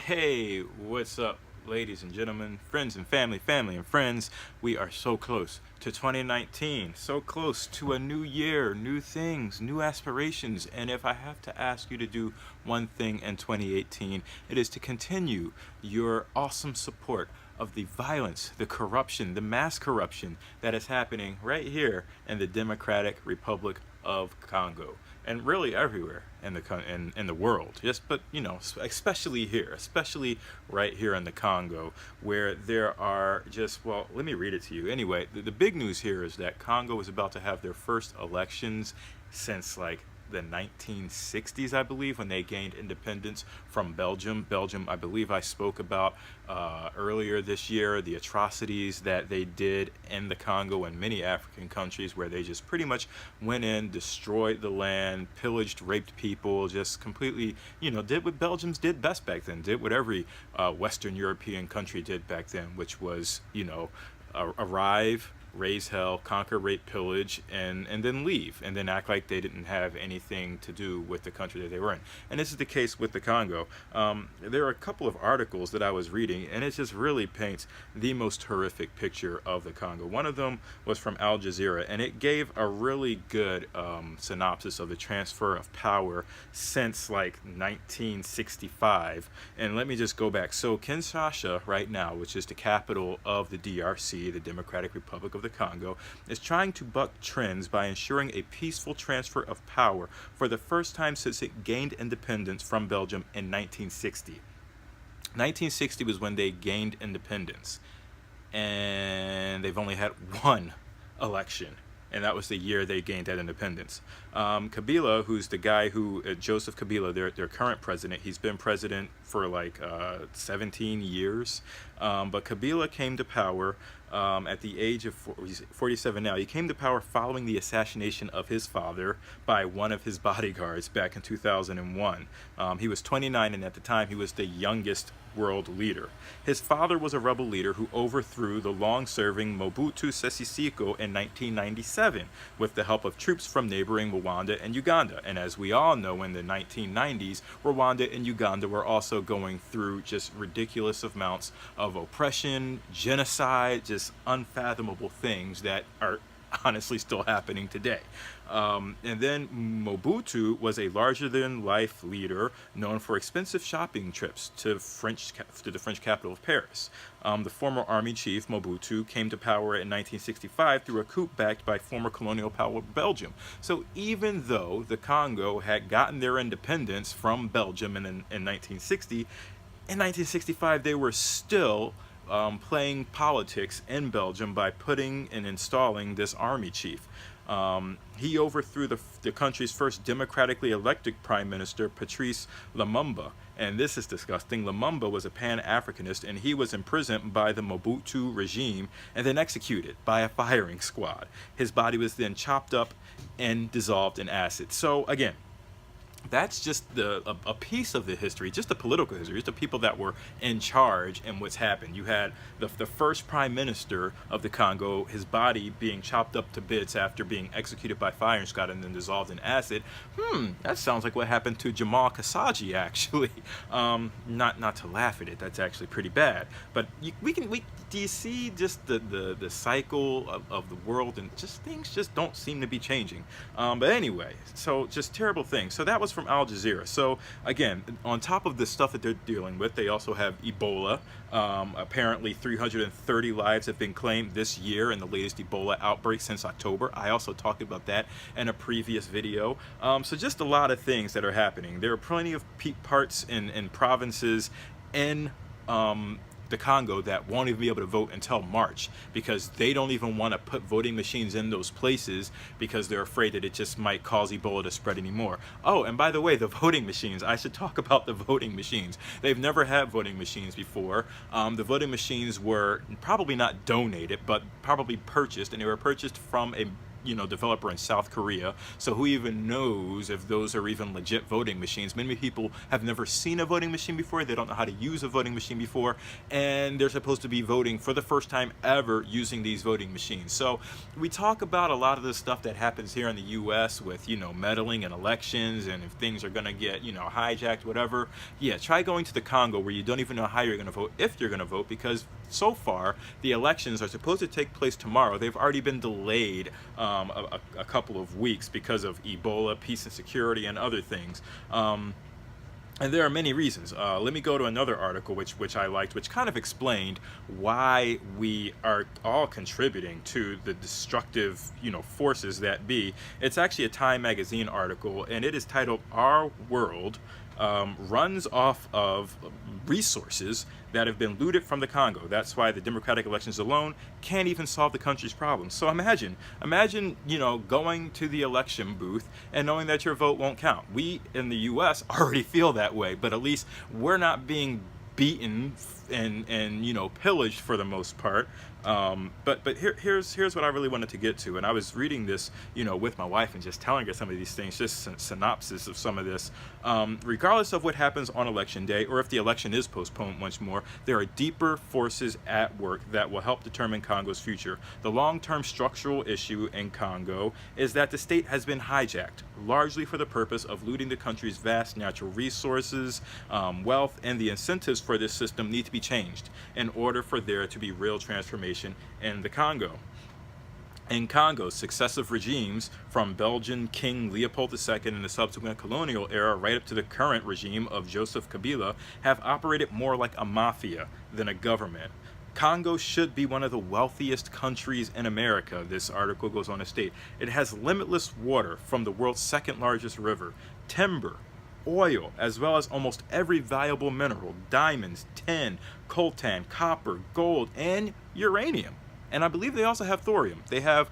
Hey, what's up, ladies and gentlemen, friends and family, family and friends? We are so close to 2019, so close to a new year, new things, new aspirations. And if I have to ask you to do one thing in 2018, it is to continue your awesome support of the violence, the corruption, the mass corruption that is happening right here in the Democratic Republic of Congo, and really everywhere in the world. Just, but especially here, especially right here in the Congo, where there are just, well, let me read it to you. Anyway, the big news here is that Congo is about to have their first elections since like the 1960s, I believe, when they gained independence from Belgium. Belgium, I believe I spoke about earlier this year, the atrocities that they did in the Congo and many African countries, where they just pretty much went in, destroyed the land, pillaged, raped people, just completely, did what Belgians did best back then, did what every Western European country did back then, which was, arrive, raise hell, conquer, rape, pillage, and then leave, and then act like they didn't have anything to do with the country that they were in. And this is the case with the Congo. There are a couple of articles that I was reading, and it just really paints the most horrific picture of the Congo. One of them was from Al Jazeera, and it gave a really good synopsis of the transfer of power since like 1965. And let me just go back. So Kinshasa right now, which is the capital of the DRC, the Democratic Republic of the Congo, is trying to buck trends by ensuring a peaceful transfer of power for the first time since it gained independence from Belgium in 1960. 1960 was when they gained independence, and they've only had one election, and that was the year they gained that independence. Kabila, who's the guy who, Joseph Kabila, their current president, he's been president for like 17 years, but Kabila came to power at the age of 47 now. He came to power following the assassination of his father by one of his bodyguards back in 2001. He was 29, and at the time he was the youngest world leader. His father was a rebel leader who overthrew the long-serving Mobutu Sese Seko in 1997 with the help of troops from neighboring Rwanda and Uganda. And as we all know, in the 1990s, Rwanda and Uganda were also going through just ridiculous amounts of oppression, genocide, just unfathomable things that are honestly still happening today. And then Mobutu was a larger-than-life leader known for expensive shopping trips to the French capital of Paris. The former army chief, Mobutu, came to power in 1965 through a coup backed by former colonial power Belgium. So even though the Congo had gotten their independence from Belgium in 1960, in 1965 they were still playing politics in Belgium by putting and installing this army chief. He overthrew the country's first democratically elected prime minister, Patrice Lumumba. And this is disgusting. Lumumba was a Pan-Africanist, and he was imprisoned by the Mobutu regime and then executed by a firing squad. His body was then chopped up and dissolved in acid. So again, that's just a piece of the history, just the political history, just the people that were in charge and what's happened. You had the first prime minister of the Congo, his body being chopped up to bits after being executed by firing squad and then dissolved in acid. That sounds like what happened to Jamal Khashoggi, actually. Not to laugh at it, that's actually pretty bad. But do you see just the cycle of the world, and just things just don't seem to be changing. But anyway, so just terrible things. So that was from Al Jazeera. So again, on top of the stuff that they're dealing with, they also have Ebola. Apparently 330 lives have been claimed this year in the latest Ebola outbreak since October. I also talked about that in a previous video. So just a lot of things that are happening. There are plenty of parts in provinces in the Congo that won't even be able to vote until March, because they don't even want to put voting machines in those places because they're afraid that it just might cause Ebola to spread anymore. Oh, and by the way, the voting machines, I should talk about the voting machines. They've never had voting machines before. The voting machines were probably not donated, but probably purchased, and they were purchased from a developer in South Korea. So who even knows if those are even legit voting machines? Many people have never seen a voting machine before. They don't know how to use a voting machine before, and they're supposed to be voting for the first time ever using these voting machines. So we talk about a lot of the stuff that happens here in the U.S. with, meddling in elections, and if things are going to get, hijacked, whatever. Yeah, try going to the Congo where you don't even know how you're going to vote, if you're going to vote, because so far the elections are supposed to take place tomorrow. They've already been delayed a couple of weeks because of Ebola, peace and security, and other things. And there are many reasons. Let me go to another article which I liked, which kind of explained why we are all contributing to the destructive, forces that be. It's actually a Time magazine article, and it is titled "Our World Runs Off of Resources That Have Been Looted from the Congo. That's why the democratic elections alone can't even solve the country's problems." So imagine, going to the election booth and knowing that your vote won't count. We in the U.S. already feel that way, but at least we're not being beaten and pillaged for the most part. But here's what I really wanted to get to, and I was reading this with my wife and just telling her some of these things, just synopsis of some of this. Regardless of what happens on election day, or if the election is postponed once more, there are deeper forces at work that will help determine Congo's future. The long-term structural issue in Congo is that the state has been hijacked, largely for the purpose of looting the country's vast natural resources, wealth, and the incentives for this system need to be changed in order for there to be real transformation in the Congo. In Congo, successive regimes, from Belgian King Leopold II in the subsequent colonial era right up to the current regime of Joseph Kabila, have operated more like a mafia than a government. Congo should be one of the wealthiest countries in America, this article goes on to state. It has limitless water from the world's second largest river, timber, oil, as well as almost every valuable mineral: diamonds, tin, coltan, copper, gold, and uranium. And I believe they also have thorium. They have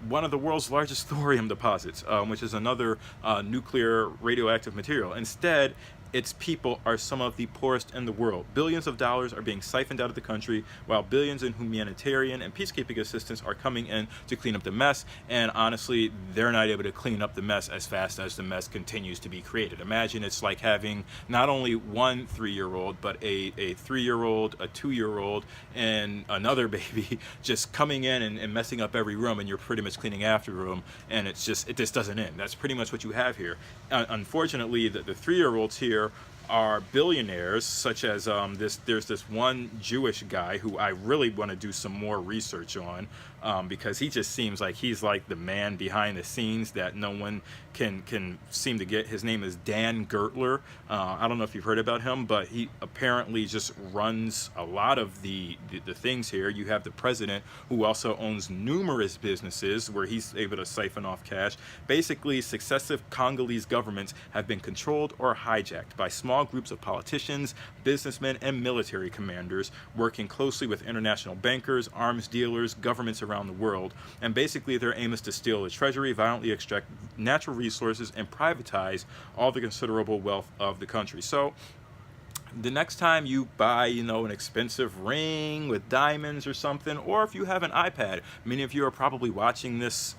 one of the world's largest thorium deposits, which is another nuclear radioactive material. Instead, its people are some of the poorest in the world. Billions of dollars are being siphoned out of the country, while billions in humanitarian and peacekeeping assistance are coming in to clean up the mess. And honestly, they're not able to clean up the mess as fast as the mess continues to be created. Imagine it's like having not only one 3-year-old, but a 3-year-old, a 2-year-old, and another baby just coming in and messing up every room, and you're pretty much cleaning after them, and it just doesn't end. That's pretty much what you have here. Unfortunately, the 3-year-olds here are billionaires, such as there's this one Jewish guy who I really want to do some more research on, because he just seems like he's like the man behind the scenes that no one can seem to get. His name is Dan Gertler. I don't know if you've heard about him, but he apparently just runs a lot of the things here. You have the president, who also owns numerous businesses where he's able to siphon off cash. Basically, successive Congolese governments have been controlled or hijacked by small groups of politicians, businessmen, and military commanders working closely with international bankers, arms dealers, governments around the world. And basically their aim is to steal the treasury, violently extract natural resources, and privatize all the considerable wealth of the country. So the next time you buy, an expensive ring with diamonds or something, or if you have an iPad, many of you are probably watching this,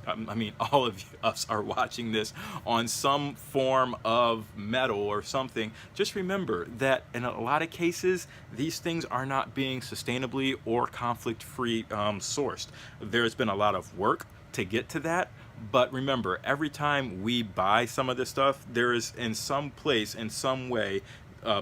all of us are watching this on some form of metal or something. Just remember that in a lot of cases, these things are not being sustainably or conflict-free sourced. There's been a lot of work to get to that. But remember, every time we buy some of this stuff, there is in some place, in some way,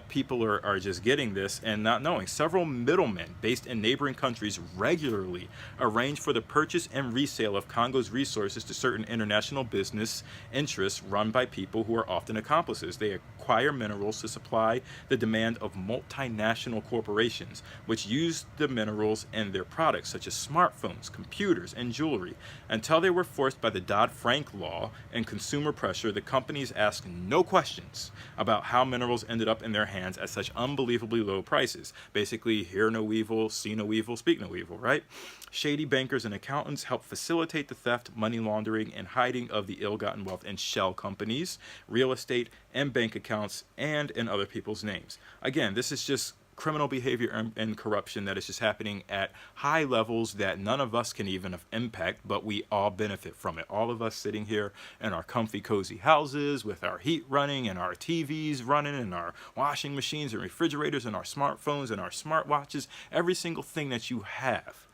people are just getting this and not knowing. Several middlemen based in neighboring countries regularly arrange for the purchase and resale of Congo's resources to certain international business interests run by people who are often accomplices. They acquire minerals to supply the demand of multinational corporations, which use the minerals in their products, such as smartphones, computers, and jewelry. Until they were forced by the Dodd-Frank law and consumer pressure, the companies asked no questions about how minerals ended up in their hands at such unbelievably low prices. Basically, hear no evil, see no evil, speak no evil, right? Shady bankers and accountants help facilitate the theft, money laundering, and hiding of the ill-gotten wealth in shell companies, real estate, and bank accounts, and in other people's names. Again, this is just criminal behavior and corruption that is just happening at high levels that none of us can even impact, but we all benefit from it. All of us sitting here in our comfy, cozy houses with our heat running and our TVs running and our washing machines and refrigerators and our smartphones and our smartwatches, every single thing that you have,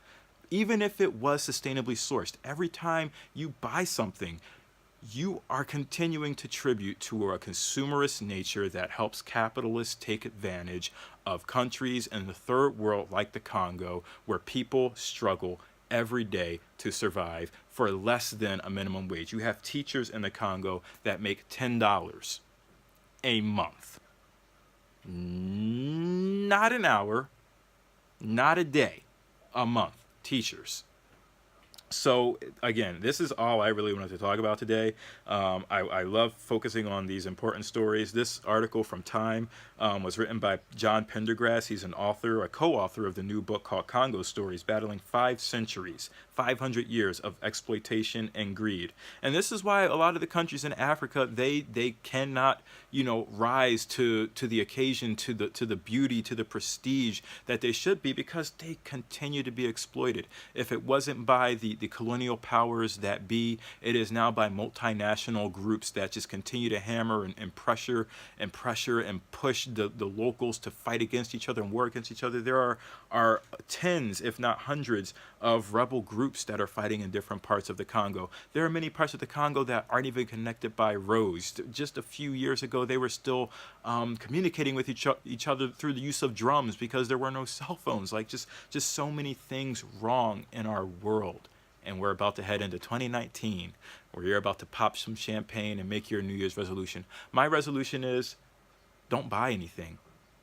even if it was sustainably sourced, every time you buy something, you are continuing to tribute to a consumerist nature that helps capitalists take advantage of countries in the third world like the Congo, where people struggle every day to survive for less than a minimum wage. You have teachers in the Congo that make $10 a month. Not an hour, not a day, a month. Teachers. So again, this is all I really wanted to talk about today. I love focusing on these important stories. This article from Time was written by John Pendergrass. He's an author, a co-author of the new book called Congo Stories, Battling 5 Centuries, 500 Years of Exploitation and Greed. And this is why a lot of the countries in Africa, they cannot, rise to the occasion, to the beauty, to the prestige that they should be, because they continue to be exploited. If it wasn't by the colonial powers that be, it is now by multinational groups that just continue to hammer and pressure and push the locals to fight against each other and war against each other. There are tens, if not hundreds, of rebel groups that are fighting in different parts of the Congo. There are many parts of the Congo that aren't even connected by roads. Just a few years ago, they were still communicating with each other through the use of drums because there were no cell phones. Like just so many things wrong in our world. And we're about to head into 2019, where you're about to pop some champagne and make your New Year's resolution. My resolution is, don't buy anything.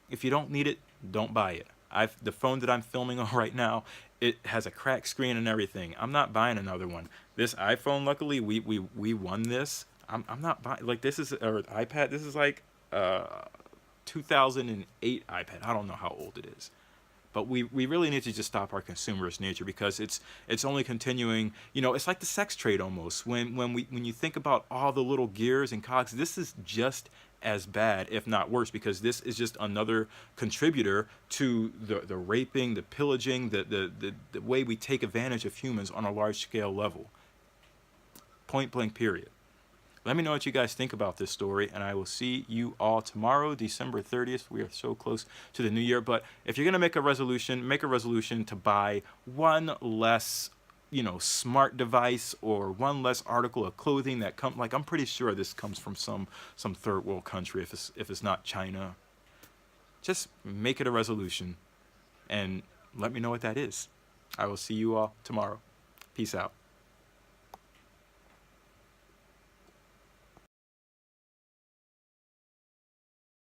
If you don't need it, don't buy it. The phone that I'm filming on right now, it has a cracked screen and everything. I'm not buying another one. This iPhone, luckily, we won this. I'm not buying, like, this is, or iPad, this is like 2008 iPad. I don't know how old it is. But we really need to just stop our consumerist nature, because it's only continuing. It's like the sex trade almost. When you think about all the little gears and cogs, this is just as bad, if not worse, because this is just another contributor to the raping, the pillaging, the way we take advantage of humans on a large scale level. Point blank, period. Let me know what you guys think about this story, and I will see you all tomorrow, December 30th. We are so close to the new year. But if you're going to make a resolution to buy one less, smart device or one less article of clothing that I'm pretty sure this comes from some third world country, if it's not China. Just make it a resolution and let me know what that is. I will see you all tomorrow. Peace out.